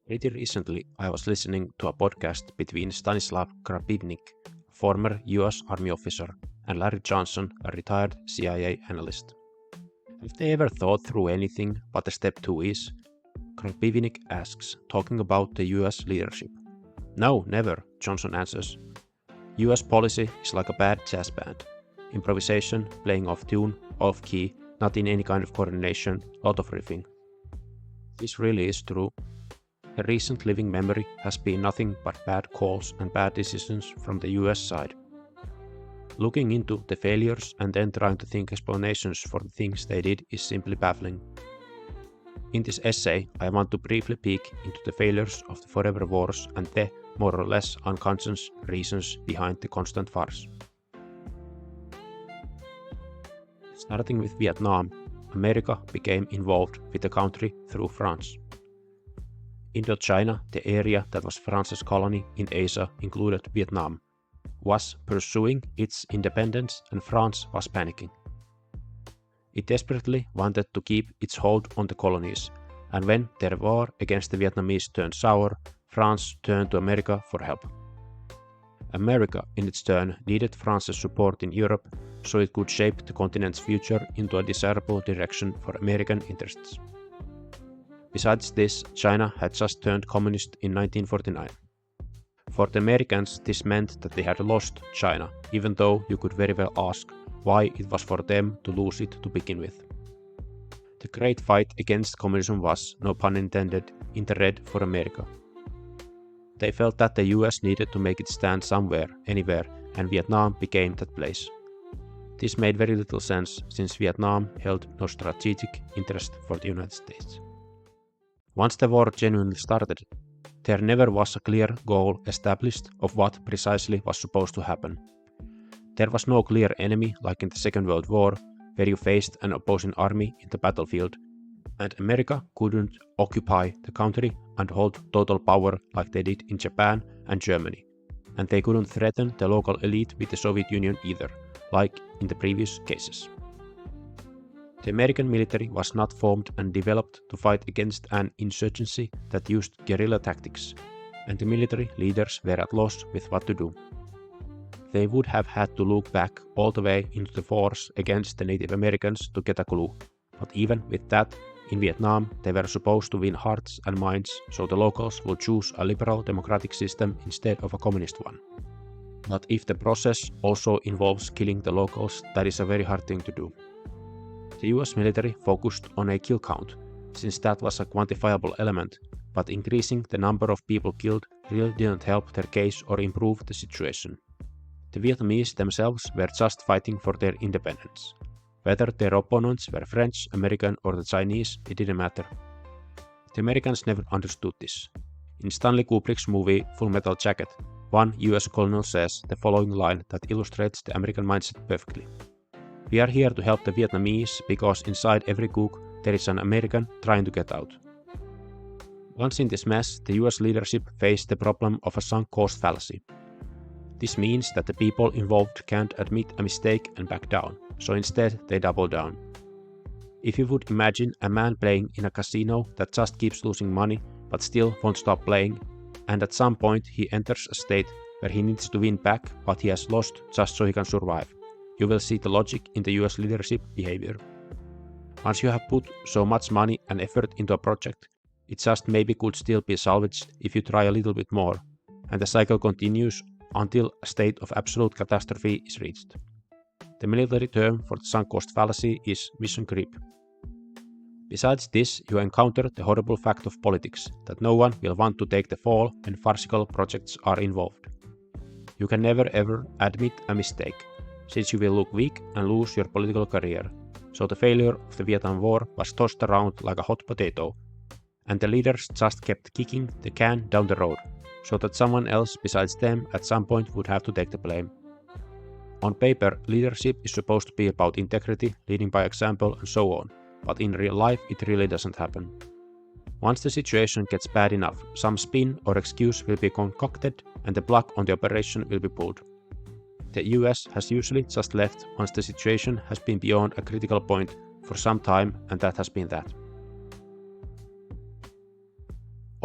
Pretty recently, I was listening to a podcast between Stanislav Krapivnik, a former US Army officer, and Larry Johnson, a retired CIA analyst. Have they ever thought through anything but a step two is? Krapivnik asks, talking about the US leadership. No, never, Johnson answers. US policy is like a bad jazz band. Improvisation, playing off tune, off key, not in any kind of coordination, lot of riffing. This really is true. A recent living memory has been nothing but bad calls and bad decisions from the US side. Looking into the failures and then trying to think explanations for the things they did is simply baffling. In this essay, I want to briefly peek into the failures of the forever wars and the, more or less unconscious, reasons behind the constant farce. Starting with Vietnam, America became involved with the country through France. Indochina, the area that was France's colony in Asia, included Vietnam, was pursuing its independence and France was panicking. It desperately wanted to keep its hold on the colonies, and when their war against the Vietnamese turned sour, France turned to America for help. America, in its turn, needed France's support in Europe so it could shape the continent's future into a desirable direction for American interests. Besides this, China had just turned communist in 1949. For the Americans, this meant that they had lost China, even though you could very well ask why it was for them to lose it to begin with. The great fight against communism was, no pun intended, in the red for America. They felt that the US needed to make it stand somewhere, anywhere, and Vietnam became that place. This made very little sense since Vietnam held no strategic interest for the United States. Once the war genuinely started, there never was a clear goal established of what precisely was supposed to happen. There was no clear enemy like in the Second World War, where you faced an opposing army in the battlefield, and America couldn't occupy the country and hold total power like they did in Japan and Germany, and they couldn't threaten the local elite with the Soviet Union either, like in the previous cases. The American military was not formed and developed to fight against an insurgency that used guerrilla tactics, and the military leaders were at loss with what to do. They would have had to look back all the way into the wars against the Native Americans to get a clue, but even with that, in Vietnam they were supposed to win hearts and minds so the locals would choose a liberal democratic system instead of a communist one. But if the process also involves killing the locals, that is a very hard thing to do. The US military focused on a kill count, since that was a quantifiable element, but increasing the number of people killed really didn't help their case or improve the situation. The Vietnamese themselves were just fighting for their independence. Whether their opponents were French, American, or the Chinese, it didn't matter. The Americans never understood this. In Stanley Kubrick's movie Full Metal Jacket, one US colonel says the following line that illustrates the American mindset perfectly. We are here to help the Vietnamese because inside every cook there is an American trying to get out. Once in this mess, the US leadership faced the problem of a sunk cost fallacy. This means that the people involved can't admit a mistake and back down, so instead they double down. If you would imagine a man playing in a casino that just keeps losing money but still won't stop playing, and at some point he enters a state where he needs to win back what he has lost just so he can survive, you will see the logic in the US leadership behavior. Once you have put so much money and effort into a project, it just maybe could still be salvaged if you try a little bit more, and the cycle continues until a state of absolute catastrophe is reached. The military term for the sunk cost fallacy is mission creep. Besides this, you encounter the horrible fact of politics, that no one will want to take the fall when farcical projects are involved. You can never ever admit a mistake, since you will look weak and lose your political career, so the failure of the Vietnam War was tossed around like a hot potato, and the leaders just kept kicking the can down the road, so that someone else besides them at some point would have to take the blame. On paper, leadership is supposed to be about integrity, leading by example, and so on, but in real life it really doesn't happen. Once the situation gets bad enough, some spin or excuse will be concocted and the plug on the operation will be pulled. The US has usually just left once the situation has been beyond a critical point for some time, and that has been that.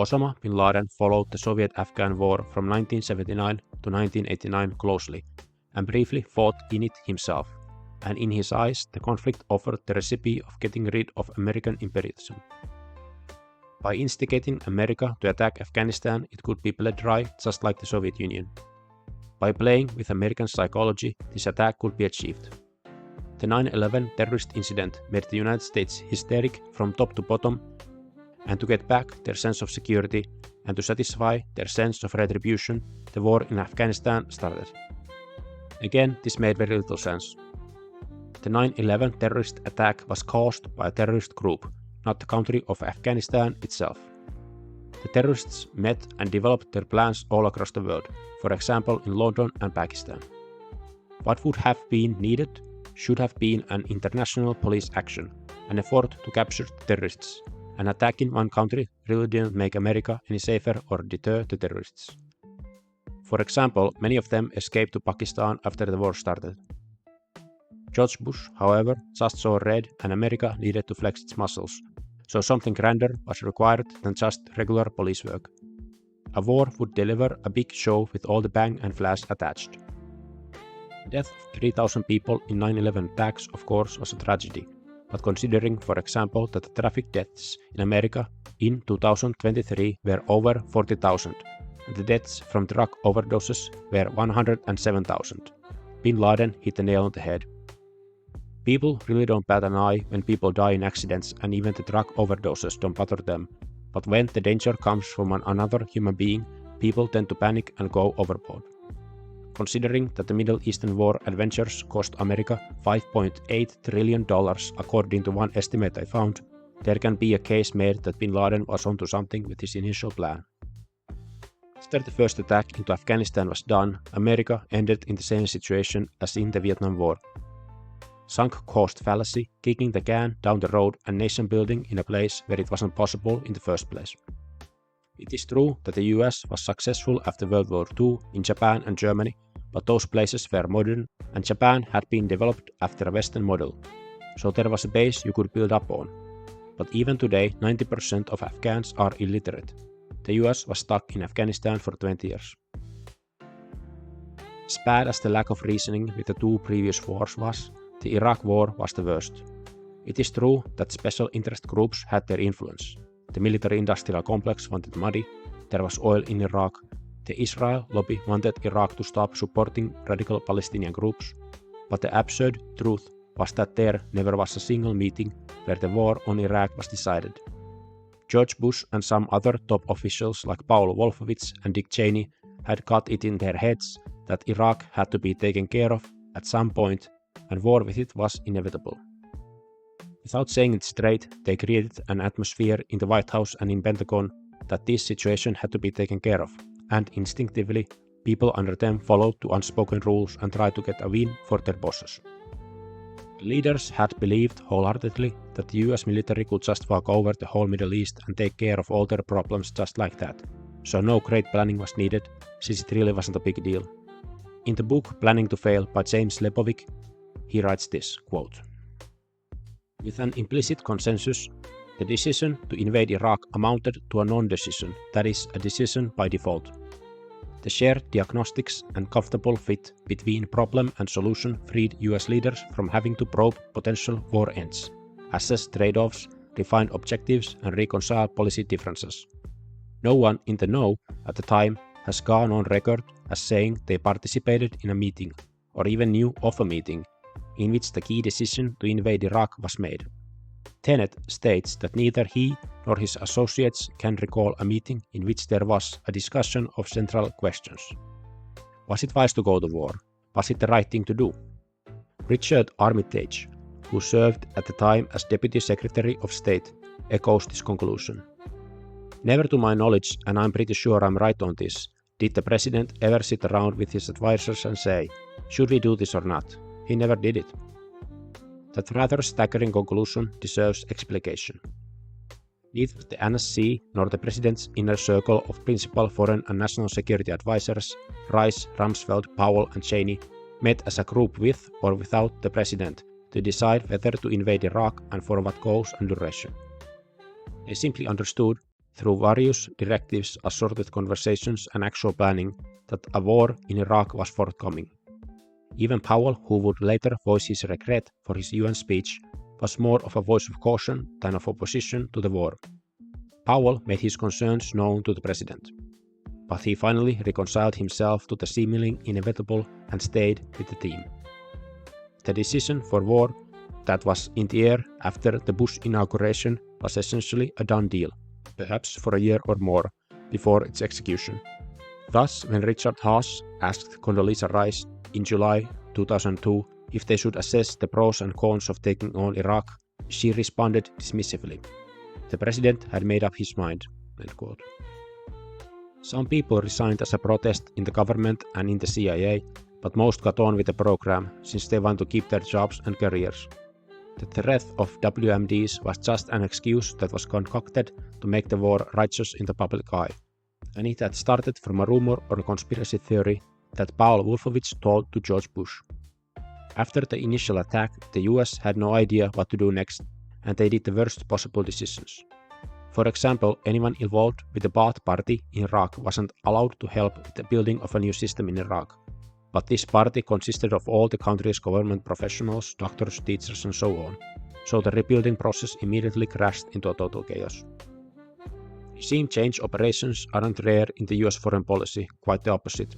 Osama bin Laden followed the Soviet-Afghan War from 1979 to 1989 closely, and briefly fought in it himself, and in his eyes the conflict offered the recipe of getting rid of American imperialism. By instigating America to attack Afghanistan, it could be bled dry just like the Soviet Union. By playing with American psychology, this attack could be achieved. The 9/11 terrorist incident made the United States hysteric from top to bottom, and to get back their sense of security and to satisfy their sense of retribution, the war in Afghanistan started. Again, this made very little sense. The 9/11 terrorist attack was caused by a terrorist group, not the country of Afghanistan itself. The terrorists met and developed their plans all across the world, for example in London and Pakistan. What would have been needed should have been an international police action, an effort to capture terrorists. An attack in one country really didn't make America any safer or deter the terrorists. For example, many of them escaped to Pakistan after the war started. George Bush, however, just saw red and America needed to flex its muscles, so something grander was required than just regular police work. A war would deliver a big show with all the bang and flash attached. The death of 3,000 people in 9/11 attacks, of course, was a tragedy, but considering, for example, that the traffic deaths in America in 2023 were over 40,000, and the deaths from drug overdoses were 107,000, bin Laden hit the nail on the head. People really don't bat an eye when people die in accidents, and even the drug overdoses don't bother them, but when the danger comes from another human being, people tend to panic and go overboard. Considering that the Middle Eastern war adventures cost America $5.8 trillion according to one estimate I found, there can be a case made that bin Laden was onto something with his initial plan. After the first attack into Afghanistan was done, America ended in the same situation as in the Vietnam War. Sunk cost fallacy, kicking the can down the road and nation building in a place where it wasn't possible in the first place. It is true that the US was successful after World War II in Japan and Germany, but those places were modern and Japan had been developed after a Western model, so there was a base you could build up on. But even today, 90% of Afghans are illiterate. The US was stuck in Afghanistan for 20 years. As bad as the lack of reasoning with the two previous wars was, the Iraq War was the worst. It is true that special interest groups had their influence. The military-industrial complex wanted money, there was oil in Iraq, the Israel lobby wanted Iraq to stop supporting radical Palestinian groups, but the absurd truth was that there never was a single meeting where the war on Iraq was decided. George Bush and some other top officials like Paul Wolfowitz and Dick Cheney had got it in their heads that Iraq had to be taken care of at some point, and war with it was inevitable. Without saying it straight, they created an atmosphere in the White House and in Pentagon that this situation had to be taken care of, and instinctively, people under them followed to unspoken rules and tried to get a win for their bosses. Leaders had believed wholeheartedly that the US military could just walk over the whole Middle East and take care of all their problems just like that, so no great planning was needed, since it really wasn't a big deal. In the book Planning to Fail by James Lebovic, he writes this, quote, "With an implicit consensus, the decision to invade Iraq amounted to a non-decision, that is, a decision by default. The shared diagnostics and comfortable fit between problem and solution freed US leaders from having to probe potential war ends, assess trade-offs, define objectives, and reconcile policy differences. No one in the know at the time has gone on record as saying they participated in a meeting, or even knew of a meeting, in which the key decision to invade Iraq was made. Tenet states that neither he nor his associates can recall a meeting in which there was a discussion of central questions. Was it wise to go to war? Was it the right thing to do? Richard Armitage, who served at the time as Deputy Secretary of State, echoes this conclusion. Never to my knowledge, and I'm pretty sure I'm right on this, did the president ever sit around with his advisors and say, should we do this or not? He never did it. That rather staggering conclusion deserves explication. Neither the NSC nor the President's inner circle of principal foreign and national security advisors, Rice, Rumsfeld, Powell, and Cheney, met as a group with or without the President to decide whether to invade Iraq and for what cause and duration. They simply understood through various directives, assorted conversations, and actual planning, that a war in Iraq was forthcoming. Even Powell, who would later voice his regret for his UN speech, was more of a voice of caution than of opposition to the war. Powell made his concerns known to the president, but he finally reconciled himself to the seemingly inevitable and stayed with the team. The decision for war that was in the air after the Bush inauguration was essentially a done deal, perhaps for a year or more, before its execution. Thus, when Richard Haass asked Condoleezza Rice in July 2002 if they should assess the pros and cons of taking on Iraq, she responded dismissively. The president had made up his mind. End quote. Some people resigned as a protest in the government and in the CIA, but most got on with the program since they want to keep their jobs and careers. The threat of WMDs was just an excuse that was concocted to make the war righteous in the public eye, and it had started from a rumor or a conspiracy theory that Paul Wolfowitz told to George Bush. After the initial attack, the US had no idea what to do next, and they did the worst possible decisions. For example, anyone involved with the Baath Party in Iraq wasn't allowed to help with the building of a new system in Iraq. But this party consisted of all the country's government professionals, doctors, teachers, and so on, so the rebuilding process immediately crashed into a total chaos. Regime change operations aren't rare in the US foreign policy, quite the opposite.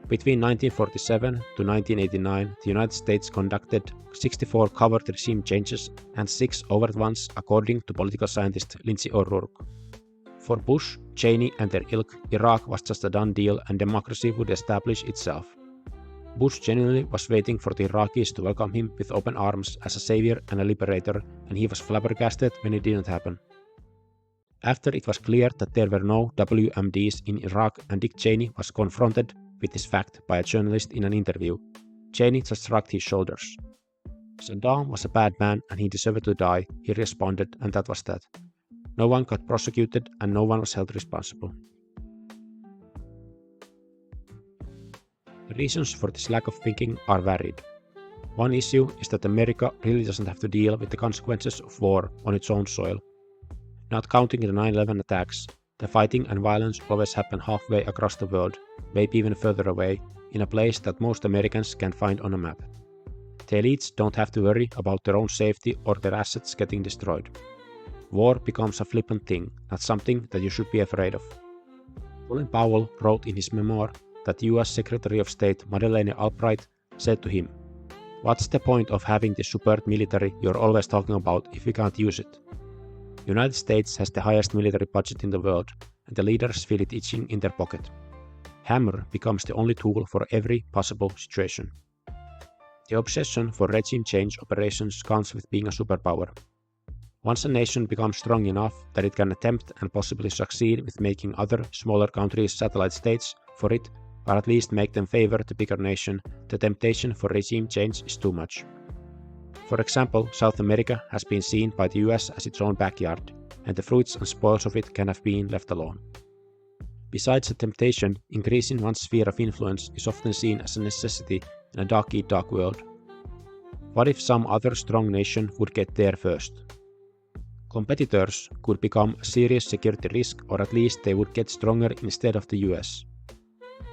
Between 1947 to 1989, the United States conducted 64 covert regime changes and 6 overt ones, according to political scientist Lindsay O'Rourke. For Bush, Cheney, and their ilk, Iraq was just a done deal and democracy would establish itself. Bush genuinely was waiting for the Iraqis to welcome him with open arms as a savior and a liberator, and he was flabbergasted when it didn't happen. After it was clear that there were no WMDs in Iraq and Dick Cheney was confronted with this fact by a journalist in an interview, Cheney just shrugged his shoulders. Saddam was a bad man and he deserved to die, he responded, and that was that. No one got prosecuted and no one was held responsible. The reasons for this lack of thinking are varied. One issue is that America really doesn't have to deal with the consequences of war on its own soil. Not counting the 9/11 attacks, the fighting and violence always happen halfway across the world, maybe even further away, in a place that most Americans can find on a map. The elites don't have to worry about their own safety or their assets getting destroyed. War becomes a flippant thing, not something that you should be afraid of. Colin Powell wrote in his memoir that US Secretary of State Madeleine Albright said to him, "What's the point of having this superb military you're always talking about if we can't use it?" The United States has the highest military budget in the world, and the leaders feel it itching in their pocket. Hammer becomes the only tool for every possible situation. The obsession for regime change operations comes with being a superpower. Once a nation becomes strong enough that it can attempt and possibly succeed with making other smaller countries satellite states for it, or at least make them favor the bigger nation, the temptation for regime change is too much. For example, South America has been seen by the US as its own backyard, and the fruits and spoils of it can have been left alone. Besides the temptation, increasing one's sphere of influence is often seen as a necessity in a dog-eat-dog world. What if some other strong nation would get there first? Competitors could become a serious security risk, or at least they would get stronger instead of the US.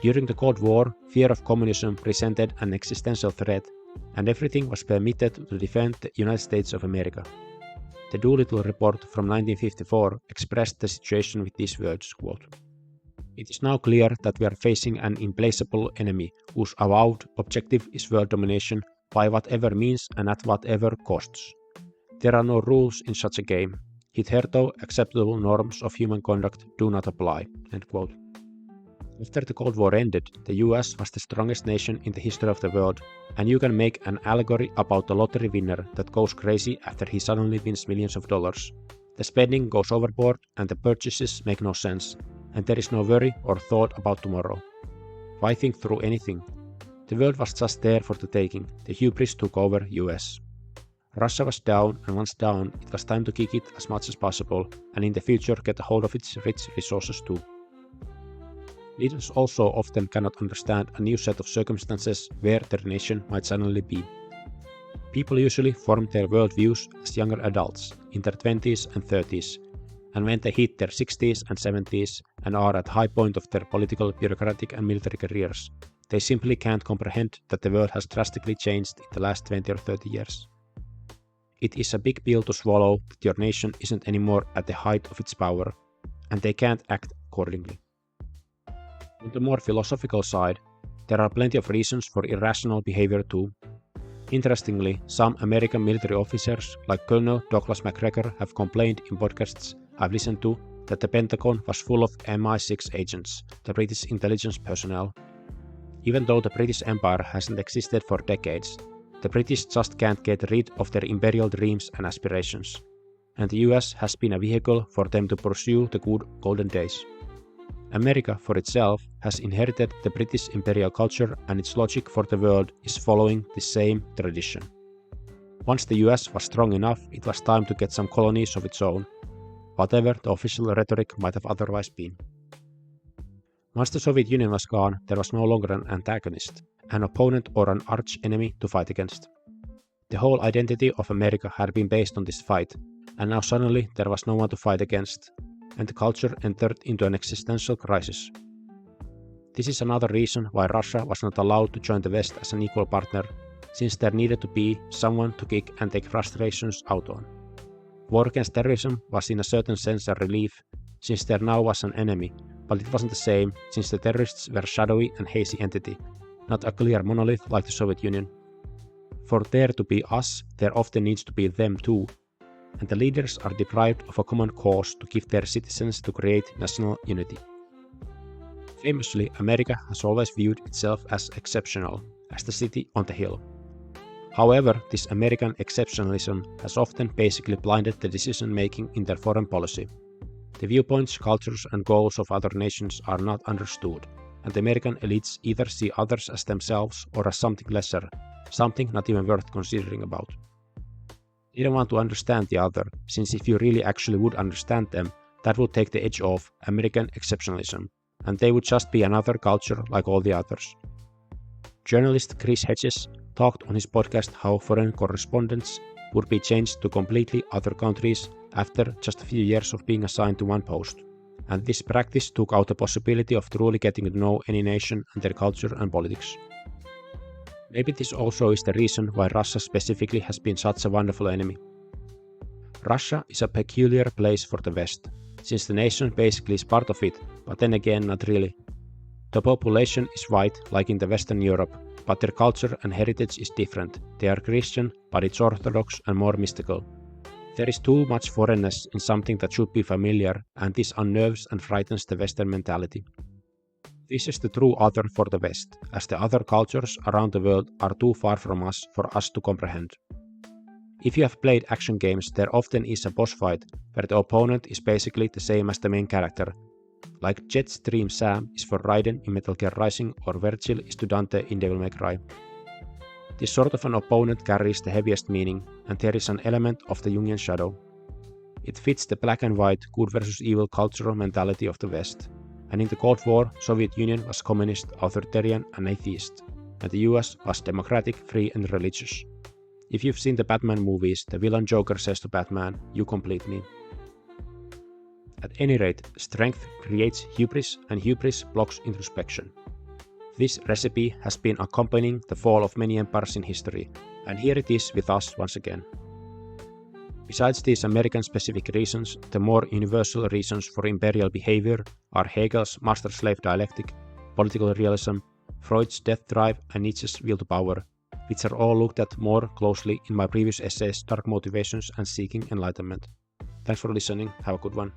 During the Cold War, fear of communism presented an existential threat, and everything was permitted to defend the United States of America. The Doolittle report from 1954 expressed the situation with these words, quote, "It is now clear that we are facing an implacable enemy whose avowed objective is world domination by whatever means and at whatever costs. There are no rules in such a game. Hitherto acceptable norms of human conduct do not apply." End quote. After the Cold War ended, the US was the strongest nation in the history of the world, and you can make an allegory about the lottery winner that goes crazy after he suddenly wins millions of dollars. The spending goes overboard and the purchases make no sense, and there is no worry or thought about tomorrow. Why think through anything? The world was just there for the taking. The hubris took over US. Russia was down, and once down, it was time to kick it as much as possible, and in the future get a hold of its rich resources too. Leaders also often cannot understand a new set of circumstances where their nation might suddenly be. People usually form their worldviews as younger adults, in their 20s and 30s, and when they hit their 60s and 70s and are at the high point of their political, bureaucratic and military careers, they simply can't comprehend that the world has drastically changed in the last 20 or 30 years. It is a big pill to swallow that your nation isn't anymore at the height of its power, and they can't act accordingly. On the more philosophical side, there are plenty of reasons for irrational behavior too. Interestingly, some American military officers like Colonel Douglas MacGregor have complained in podcasts I've listened to that the Pentagon was full of MI6 agents, the British intelligence personnel. Even though the British Empire hasn't existed for decades, the British just can't get rid of their imperial dreams and aspirations, and the US has been a vehicle for them to pursue the good golden days. America, for itself, has inherited the British imperial culture, and its logic for the world is following the same tradition. Once the US was strong enough, it was time to get some colonies of its own, whatever the official rhetoric might have otherwise been. Once the Soviet Union was gone, there was no longer an antagonist, an opponent or an arch-enemy to fight against. The whole identity of America had been based on this fight, and now suddenly there was no one to fight against, and the culture entered into an existential crisis. This is another reason why Russia was not allowed to join the West as an equal partner, since there needed to be someone to kick and take frustrations out on. War against terrorism was in a certain sense a relief, since there now was an enemy, but it wasn't the same, since the terrorists were a shadowy and hazy entity, not a clear monolith like the Soviet Union. For there to be us, there often needs to be them too, and the leaders are deprived of a common cause to give their citizens to create national unity. Famously, America has always viewed itself as exceptional, as the city on the hill. However, this American exceptionalism has often basically blinded the decision-making in their foreign policy. The viewpoints, cultures, and goals of other nations are not understood, and the American elites either see others as themselves or as something lesser, something not even worth considering about. They don't want to understand the other, since if you really actually would understand them, that would take the edge off American exceptionalism, and they would just be another culture like all the others. Journalist Chris Hedges talked on his podcast how foreign correspondents would be changed to completely other countries after just a few years of being assigned to one post, and this practice took out the possibility of truly getting to know any nation and their culture and politics. Maybe this also is the reason why Russia specifically has been such a wonderful enemy. Russia is a peculiar place for the West, since the nation basically is part of it, but then again not really. The population is white like in the Western Europe, but their culture and heritage is different. They are Christian, but it's Orthodox and more mystical. There is too much foreignness in something that should be familiar, and this unnerves and frightens the Western mentality. This is the true other for the West, as the other cultures around the world are too far from us for us to comprehend. If you have played action games, there often is a boss fight where the opponent is basically the same as the main character, like Jetstream Sam is for Raiden in Metal Gear Rising or Virgil is to Dante in Devil May Cry. This sort of an opponent carries the heaviest meaning, and there is an element of the Jungian shadow. It fits the black and white, good versus evil cultural mentality of the West. And in the Cold War, Soviet Union was communist, authoritarian and atheist, and the US was democratic, free and religious. If you've seen the Batman movies, the villain Joker says to Batman, "You complete me." At any rate, strength creates hubris, and hubris blocks introspection. This recipe has been accompanying the fall of many empires in history, and here it is with us once again. Besides these American-specific reasons, the more universal reasons for imperial behavior are Hegel's master-slave dialectic, political realism, Freud's death drive, and Nietzsche's will to power, which are all looked at more closely in my previous essays Dark Motivations and Seeking Enlightenment. Thanks for listening, have a good one.